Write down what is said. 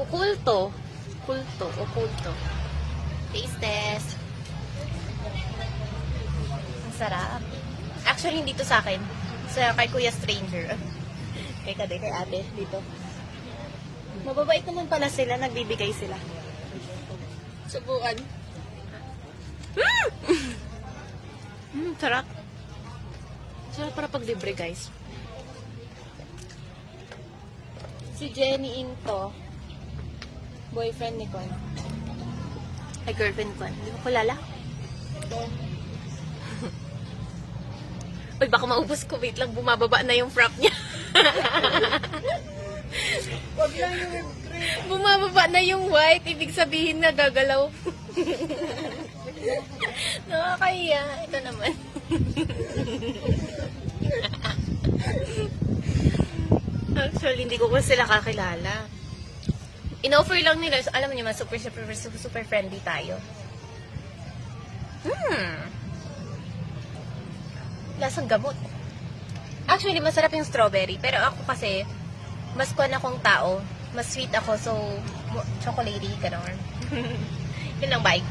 Okulto. Kulto. Okulto. Taste test. Ang sarap. Actually, hindi to sa akin. Kay Kuya Stranger. Kay ate. Dito. Mababait naman pala sila. Nagbibigay sila. Subuan. Sarap. Sarap para pag libre, guys. Si Jenny Into. Boyfriend ni Kwan. Ay, girlfriend Kwan. Hindi ko kulala. Uy, baka maubos ko. Wait lang, bumababa na yung frap niya. Wag lang yung whipped cream. Bumababa na yung white. Ibig sabihin na gagalaw. Nakakaya. Ito naman. Actually, hindi ko sila kakilala. In-offer lang nila. So, alam niyo, super friendly tayo. Lasang gamot. Actually, masarap yung strawberry. Pero ako kasi, mas kwan akong tao. Mas sweet ako. So, chocolatey, gano'n. Yun lang, bye.